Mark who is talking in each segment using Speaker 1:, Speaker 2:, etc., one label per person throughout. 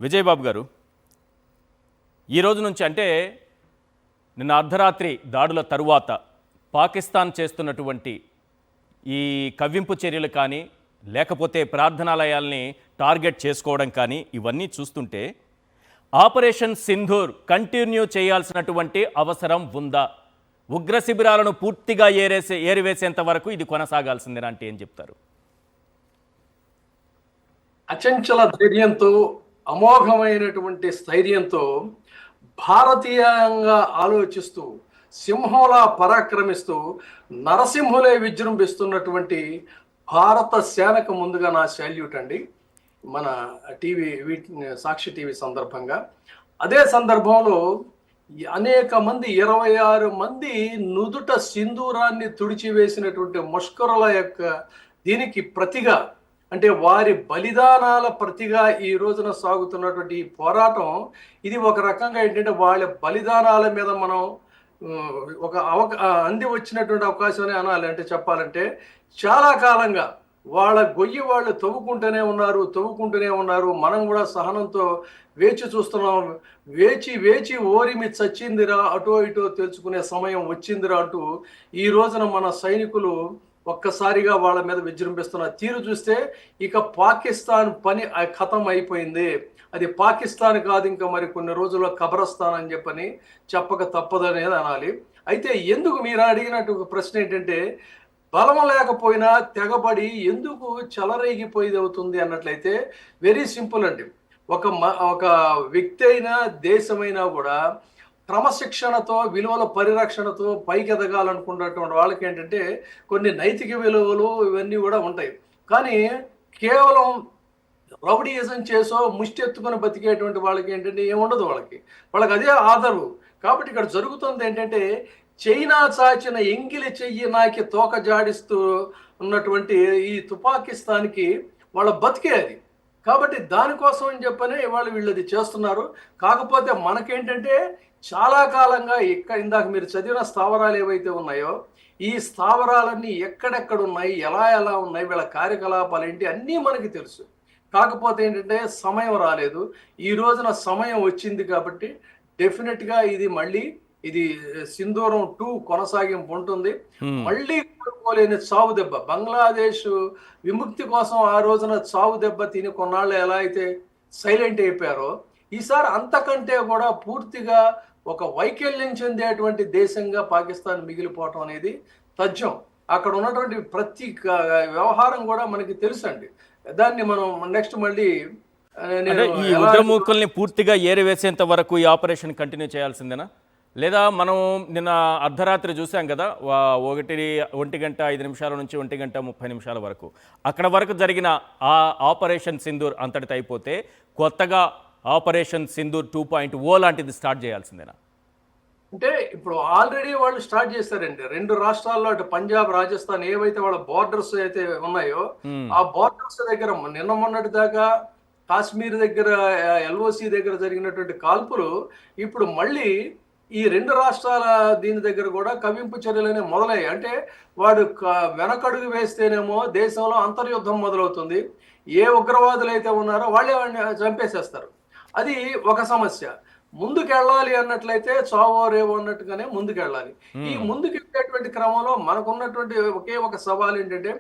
Speaker 1: విజయబాబు గారు, ఈ రోజు నుంచి అంటే నిన్న అర్ధరాత్రి దాడుల తరువాత పాకిస్తాన్ చేస్తున్నటువంటి ఈ కవ్వింపు చర్యలు కానీ లేకపోతే ప్రార్థనాలయాల్ని టార్గెట్ చేసుకోవడం కానీ ఇవన్నీ చూస్తుంటే ఆపరేషన్ సింధూర్ కంటిన్యూ చేయాల్సినటువంటి అవసరం ఉందా? ఉగ్ర శిబిరాలను పూర్తిగా ఏరివేసేంత వరకు ఇది కొనసాగాల్సిందేనా అంటే ఏం చెప్తారు?
Speaker 2: అచంచల ధైర్యంతో, అమోఘమైనటువంటి స్థైర్యంతో, భారతీయంగా ఆలోచిస్తూ, సింహంలా పరాక్రమిస్తూ, నరసింహులే విజృంభిస్తున్నటువంటి భారత సేనకు ముందుగా నా శాల్యూట్ అండి. మన సాక్షి టీవీ సందర్భంగా. అదే సందర్భంలో అనేక మంది 26 మంది నుదుట సింధూరాన్ని తుడిచివేసినటువంటి ముష్కరుల యొక్క దీనికి ప్రతిగా, అంటే వారి బలిదానాల ప్రతిగా ఈ రోజున సాగుతున్నటువంటి ఈ పోరాటం, ఇది ఒక రకంగా ఏంటంటే వాళ్ళ బలిదానాల మీద మనం ఒక అంది వచ్చినటువంటి అవకాశం అనాలి. అంటే చెప్పాలంటే చాలా కాలంగా వాళ్ళ గొయ్యి వాళ్ళు తవ్వుకుంటూనే ఉన్నారు. మనం కూడా సహనంతో వేచి చూస్తున్నాం. వేచి ఓరిమి చచ్చిందిరా, అటో ఇటో తెలుసుకునే సమయం వచ్చిందిరా అంటూ ఈ రోజున మన సైనికులు ఒక్కసారిగా వాళ్ళ మీద విజృంభిస్తున్న తీరు చూస్తే ఇక పాకిస్తాన్ పని ఖతం అయిపోయింది. అది పాకిస్తాన్ కాదు, ఇంకా మరి కొన్ని రోజుల్లో కబరస్థాన్ అని చెప్పక తప్పదనేది అనాలి. అయితే ఎందుకు మీరు అడిగినట్టు ఒక ప్రశ్న ఏంటంటే, బలం లేకపోయినా తెగబడి ఎందుకు చెలరేగిపోయేది అవుతుంది అన్నట్లయితే వెరీ సింపుల్ అండి. ఒక వ్యక్తి అయినా దేశమైనా కూడా క్రమశిక్షణతో, విలువల పరిరక్షణతో పైకి ఎదగాలనుకున్నటువంటి వాళ్ళకి ఏంటంటే కొన్ని నైతిక విలువలు ఇవన్నీ కూడా ఉంటాయి. కానీ కేవలం రౌడీయిజం చేసో ముష్టి ఎత్తుకొని బతికేటువంటి వాళ్ళకి ఏంటంటే ఏముండదు, వాళ్ళకి అదే ఆదరు. కాబట్టి ఇక్కడ జరుగుతుంది ఏంటంటే, చైనా చాచిన ఎంగిలి చెయ్యి నాకి తోక జాడిస్తూ ఉన్నటువంటి ఈ తుపాకిస్తాన్కి వాళ్ళ బతికే అది. కాబట్టి దానికోసం అని చెప్పనే ఇవాళ వీళ్ళు అది చేస్తున్నారు. కాకపోతే మనకేంటంటే చాలా కాలంగా ఇందాక మీరు చదివిన స్థావరాలు ఏవైతే ఉన్నాయో, ఈ స్థావరాలన్నీ ఎక్కడెక్కడ ఉన్నాయి, ఎలా ఉన్నాయి, వీళ్ళ కార్యకలాపాలు ఏంటి అన్నీ మనకి తెలుసు. కాకపోతే ఏంటంటే సమయం రాలేదు. ఈ రోజున సమయం వచ్చింది కాబట్టి డెఫినెట్గా ఇది సింధూరం 2 కొనసాగింపు ఉంటుంది. మళ్ళీ కోలుకోలేని చావు దెబ్బ. బంగ్లాదేశ్ విముక్తి కోసం ఆ రోజున చావు దెబ్బ తిని కొన్నాళ్ళు ఎలా అయితే సైలెంట్ అయిపోయారో, ఈసారి అంతకంటే కూడా పూర్తిగా ఒక వైకల్యం చెందేటువంటి దేశంగా పాకిస్తాన్ మిగిలిపోవటం అనేది తథ్యం. అక్కడ ఉన్నటువంటి ప్రతి వ్యవహారం కూడా మనకి తెలుసండి. దాన్ని మనం నెక్స్ట్ మళ్ళీ
Speaker 1: ఈ ఉగ్రమూకల్ని పూర్తిగా ఏరివేసేంత వరకు ఈ ఆపరేషన్ కంటిన్యూ చేయాల్సిందేనా? లేదా మనం నిన్న అర్ధరాత్రి చూసాం కదా, 1:05 నుంచి 1:30 వరకు, అక్కడ వరకు జరిగిన ఆ ఆపరేషన్ సింధూర్ అంతటితో అయిపోతే కొత్తగా ఆపరేషన్ సింధూర్ 2.0 లాంటిది స్టార్ట్ చేయాల్సిందేనా?
Speaker 2: అంటే ఇప్పుడు ఆల్రెడీ వాళ్ళు స్టార్ట్ చేశారండి. 2 రాష్ట్రాల్లో, అటు పంజాబ్, రాజస్థాన్ ఏవైతే వాళ్ళ బోర్డర్స్ అయితే ఉన్నాయో, ఆ బోర్డర్స్ దగ్గర నిన్న మొన్నటి దాకా కాశ్మీర్ దగ్గర LOC దగ్గర జరిగినటువంటి కాల్పులు ఇప్పుడు మళ్ళీ ఈ 2 రాష్ట్రాల దీని దగ్గర కూడా కవింపు చర్యలనే మొదలయ్యాయి. అంటే వాడు వెనకడుగు వేస్తేనేమో దేశంలో అంతర్యుద్ధం మొదలవుతుంది. ఏ ఉగ్రవాదులు అయితే ఉన్నారో వాళ్ళే వాడిని చంపేసేస్తారు. అది ఒక సమస్య. ముందుకెళ్ళాలి అన్నట్లయితే చావో రేవో అన్నట్టుగానే ముందుకెళ్ళాలి. ఈ ముందుకెళ్ళేటువంటి క్రమంలో మనకున్నటువంటి ఒకే ఒక సవాల్ ఏంటంటే,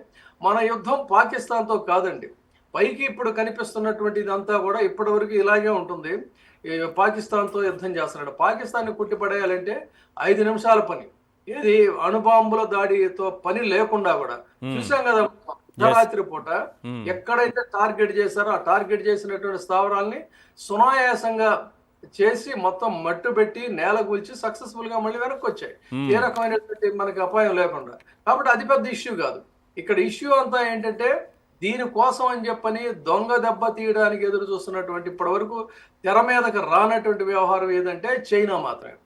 Speaker 2: మన యుద్ధం పాకిస్తాన్తో కాదండి. పైకి ఇప్పుడు కనిపిస్తున్నటువంటి ఇదంతా కూడా ఇప్పటి వరకు ఇలాగే ఉంటుంది. పాకిస్తాన్తో యుద్ధం చేస్తున్నాడు. పాకిస్తాన్ని కుట్టిపడేయాలంటే 5 నిమిషాల పని. ఏది అణుబాంబుల దాడితో పని లేకుండా కూడా చూసాం కదా, రాత్రి పూట ఎక్కడైతే టార్గెట్ చేశారో ఆ టార్గెట్ చేసినటువంటి స్థావరాల్ని సునాయాసంగా చేసి మొత్తం మట్టు పెట్టి నేల కూల్చి సక్సెస్ఫుల్ గా మళ్ళీ వెనక్కి వచ్చాయి. ఏ రకమైనటువంటి మనకి అపాయం లేకుండా. కాబట్టి అది పెద్ద ఇష్యూ కాదు. ఇక్కడ ఇష్యూ అంతా ఏంటంటే, దీనికోసం అని చెప్పని దొంగ దెబ్బ తీయడానికి ఎదురు చూస్తున్నటువంటి ఇప్పటి వరకు తెర మీదకి రానటువంటి వ్యవహారం ఏదంటే చైనా మాత్రమే.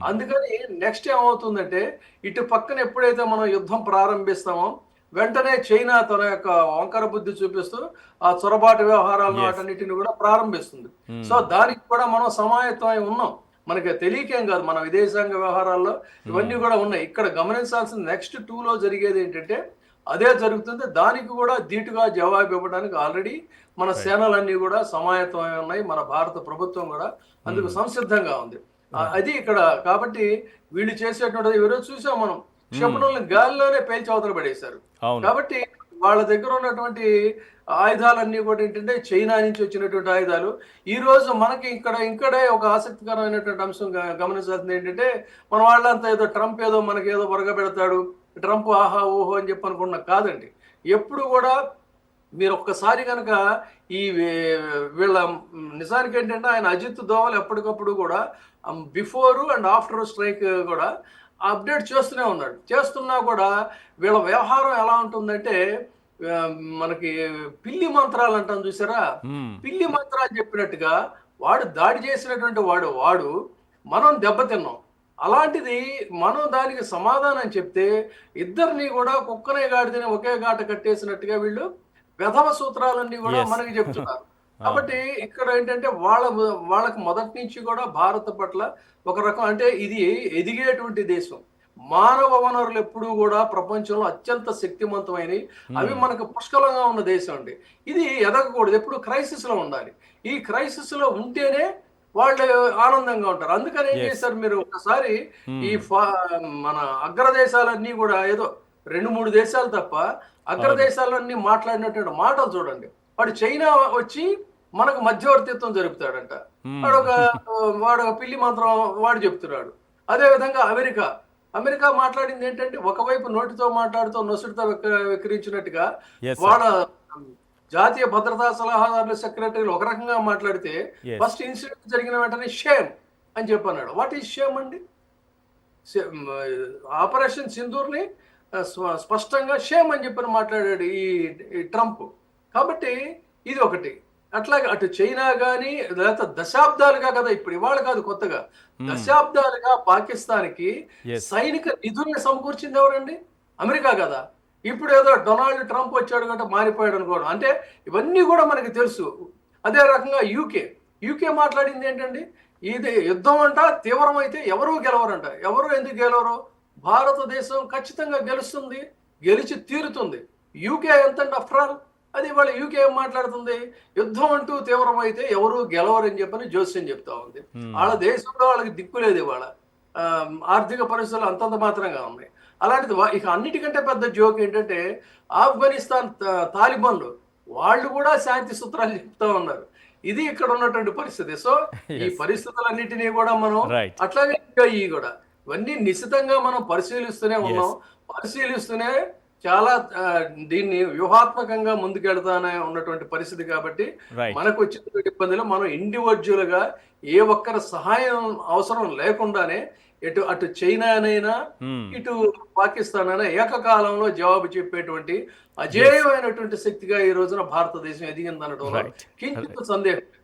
Speaker 2: అందుకని నెక్స్ట్ ఏమవుతుందంటే, ఇటు పక్కన ఎప్పుడైతే మనం యుద్ధం ప్రారంభిస్తామో వెంటనే చైనా తన యొక్క వంకర బుద్ధి చూపిస్తూ ఆ చొరబాటు వ్యవహారాలను వాటన్నిటిని కూడా ప్రారంభిస్తుంది. సో దానికి కూడా మనం సమాయత్తమై ఉన్నాం. మనకి తెలియకేం కాదు, మన విదేశాంగ వ్యవహారాల్లో ఇవన్నీ కూడా ఉన్నాయి. ఇక్కడ గమనించాల్సిన నెక్స్ట్ 2లో జరిగేది ఏంటంటే, అదే జరుగుతుంది. దానికి కూడా ధీటుగా జవాబు ఇవ్వడానికి ఆల్రెడీ మన సేనలన్నీ కూడా సమాయత్తమై ఉన్నాయి. మన భారత ప్రభుత్వం కూడా అందుకు సంసిద్ధంగా ఉంది. అది ఇక్కడ కాబట్టి వీళ్ళు చేసేటువంటిది ఈరోజు చూసాం మనం, క్షిపణులను గాలిలోనే పేల్చి అవతల పడేశారు.
Speaker 1: అవును.
Speaker 2: కాబట్టి వాళ్ళ దగ్గర ఉన్నటువంటి ఆయుధాలన్నీ కూడా ఏంటంటే చైనా నుంచి వచ్చినటువంటి ఆయుధాలు. ఈ రోజు మనకి ఇక్కడే ఒక ఆసక్తికరమైనటువంటి అంశం గమనించాల్సింది ఏంటంటే, మన వాళ్ళంతా ఏదో ట్రంప్ ఏదో మనకి ఏదో వరగబెడతాడు, ట్రంప్ ఆహా ఓహో అని చెప్పి అనుకున్నా కాదండి. ఎప్పుడు కూడా మీరు ఒక్కసారి కనుక ఈ వీళ్ళ నిజానికి ఏంటంటే ఆయన అజిత్ దోవల్ ఎప్పటికప్పుడు కూడా బిఫోర్ అండ్ ఆఫ్టర్ స్ట్రైక్ కూడా అప్డేట్ చేస్తూనే ఉన్నాడు. చేస్తున్నా కూడా వీళ్ళ వ్యవహారం ఎలా ఉంటుందంటే మనకి పిల్లి మంత్రాలు అంటాం చూసారా, పిల్లి మంత్రాలు చెప్పినట్టుగా వాడు దాడి చేసినటువంటి వాడు మనం దెబ్బతిన్నాం. అలాంటిది మనం దానికి సమాధానం చెప్తే ఇద్దరిని కూడా కుక్కనే గాడిదని ఒకే గాట కట్టేసినట్టుగా వీళ్ళు వెధవ సూత్రాలన్నీ కూడా మనకి చెప్తున్నారు. కాబట్టి ఇక్కడ ఏంటంటే వాళ్ళకి మొదటి నుంచి కూడా భారత్ పట్ల ఒక రకం అంటే ఇది ఎదిగేటువంటి దేశం. మానవ వనరులు ఎప్పుడూ కూడా ప్రపంచంలో అత్యంత శక్తివంతమైనవి, అవి మనకు పుష్కలంగా ఉన్న దేశం అండి. ఇది ఎదగకూడదు, ఎప్పుడు క్రైసిస్ లో ఉండాలి. ఈ క్రైసిస్ లో ఉంటేనే వాళ్ళు ఆనందంగా ఉంటారు. అందుకని ఏం చేశారు మీరు ఒకసారి ఈ మన అగ్రదేశాలన్నీ కూడా ఏదో 2-3 దేశాలు తప్ప అగ్రదేశాలన్నీ మాట్లాడినటువంటి మాటలు చూడండి. వాడు చైనా వచ్చి మనకు మధ్యవర్తిత్వం జరుపుతాడంట. వాడు ఒక పిల్లి మంత్రం వాడు చెప్తున్నాడు. అదే విధంగా అమెరికా మాట్లాడింది ఏంటంటే, ఒకవైపు నోటితో మాట్లాడుతూ నొసుడితో వెక్కిరించినట్టుగా వాళ్ళ జాతీయ భద్రతా సలహాదారుల సెక్రటరీలు ఒక రకంగా మాట్లాడితే, ఫస్ట్ ఇన్సిడెంట్ జరిగిన వెంటనే షేమ్ అని చెప్పన్నాడు. వాట్ ఈజ్ షేమ్ అండి? ఆపరేషన్ సింధూర్ని స్పష్టంగా షేమ్ అని చెప్పని మాట్లాడాడు ఈ ట్రంప్. కాబట్టి ఇది ఒకటి. అట్లాగే అటు చైనా కానీ లేకపోతే దశాబ్దాలుగా కదా, ఇప్పుడు ఇవాళ కాదు కొత్తగా, దశాబ్దాలుగా పాకిస్తాన్కి సైనిక నిధుల్ని సమకూర్చింది ఎవరండి? అమెరికా కదా. ఇప్పుడు ఏదో డొనాల్డ్ ట్రంప్ వచ్చాడు కంటే మారిపోయాడు అనుకోవడం అంటే ఇవన్నీ కూడా మనకి తెలుసు. అదే రకంగా యూకే మాట్లాడింది ఏంటండి, ఇది యుద్ధం అంట తీవ్రమైతే ఎవరు గెలవరంట. ఎవరు ఎందుకు గెలవరు? భారతదేశం ఖచ్చితంగా గెలుస్తుంది, గెలిచి తీరుతుంది. యూకే ఎంతండి ఆఫ్టర్ ఆల్? అది వాళ్ళ యూకే ఏం మాట్లాడుతుంది, యుద్ధం అంటూ తీవ్రమైతే ఎవరు గెలవరని చెప్పని జోస్యం చెప్తా ఉంది. వాళ్ళ దేశంలో వాళ్ళకి దిక్కులేదు. వాళ్ళ ఆర్థిక పరిస్థితులు అంతంత మాత్రంగా ఉన్నాయి. అలాంటిది ఇక అన్నిటికంటే పెద్ద జోక్ ఏంటంటే, ఆఫ్ఘనిస్తాన్ తాలిబాన్లు వాళ్ళు కూడా శాంతి సూత్రాలు చెప్తా ఉన్నారు. ఇది ఇక్కడ ఉన్నటువంటి పరిస్థితి. సో ఈ పరిస్థితులన్నిటినీ కూడా మనం అట్లాగే కూడా ఇవన్నీ నిశితంగా మనం పరిశీలిస్తూనే ఉన్నాం. పరిశీలిస్తూనే చాలా దీన్ని వ్యూహాత్మకంగా ముందుకెళ్తానే ఉన్నటువంటి పరిస్థితి. కాబట్టి మనకు వచ్చిన ఇబ్బందులు మనం ఇండివిజువల్ గా ఏ ఒక్కరి సహాయం అవసరం లేకుండానే అటు చైనానైనా ఇటు పాకిస్తాన్ అయినా ఏకకాలంలో జవాబు చెప్పేటువంటి అజేయమైనటువంటి శక్తిగా ఈ రోజున భారతదేశం ఎదిగిందనడంలో కించిత్ సందేహం.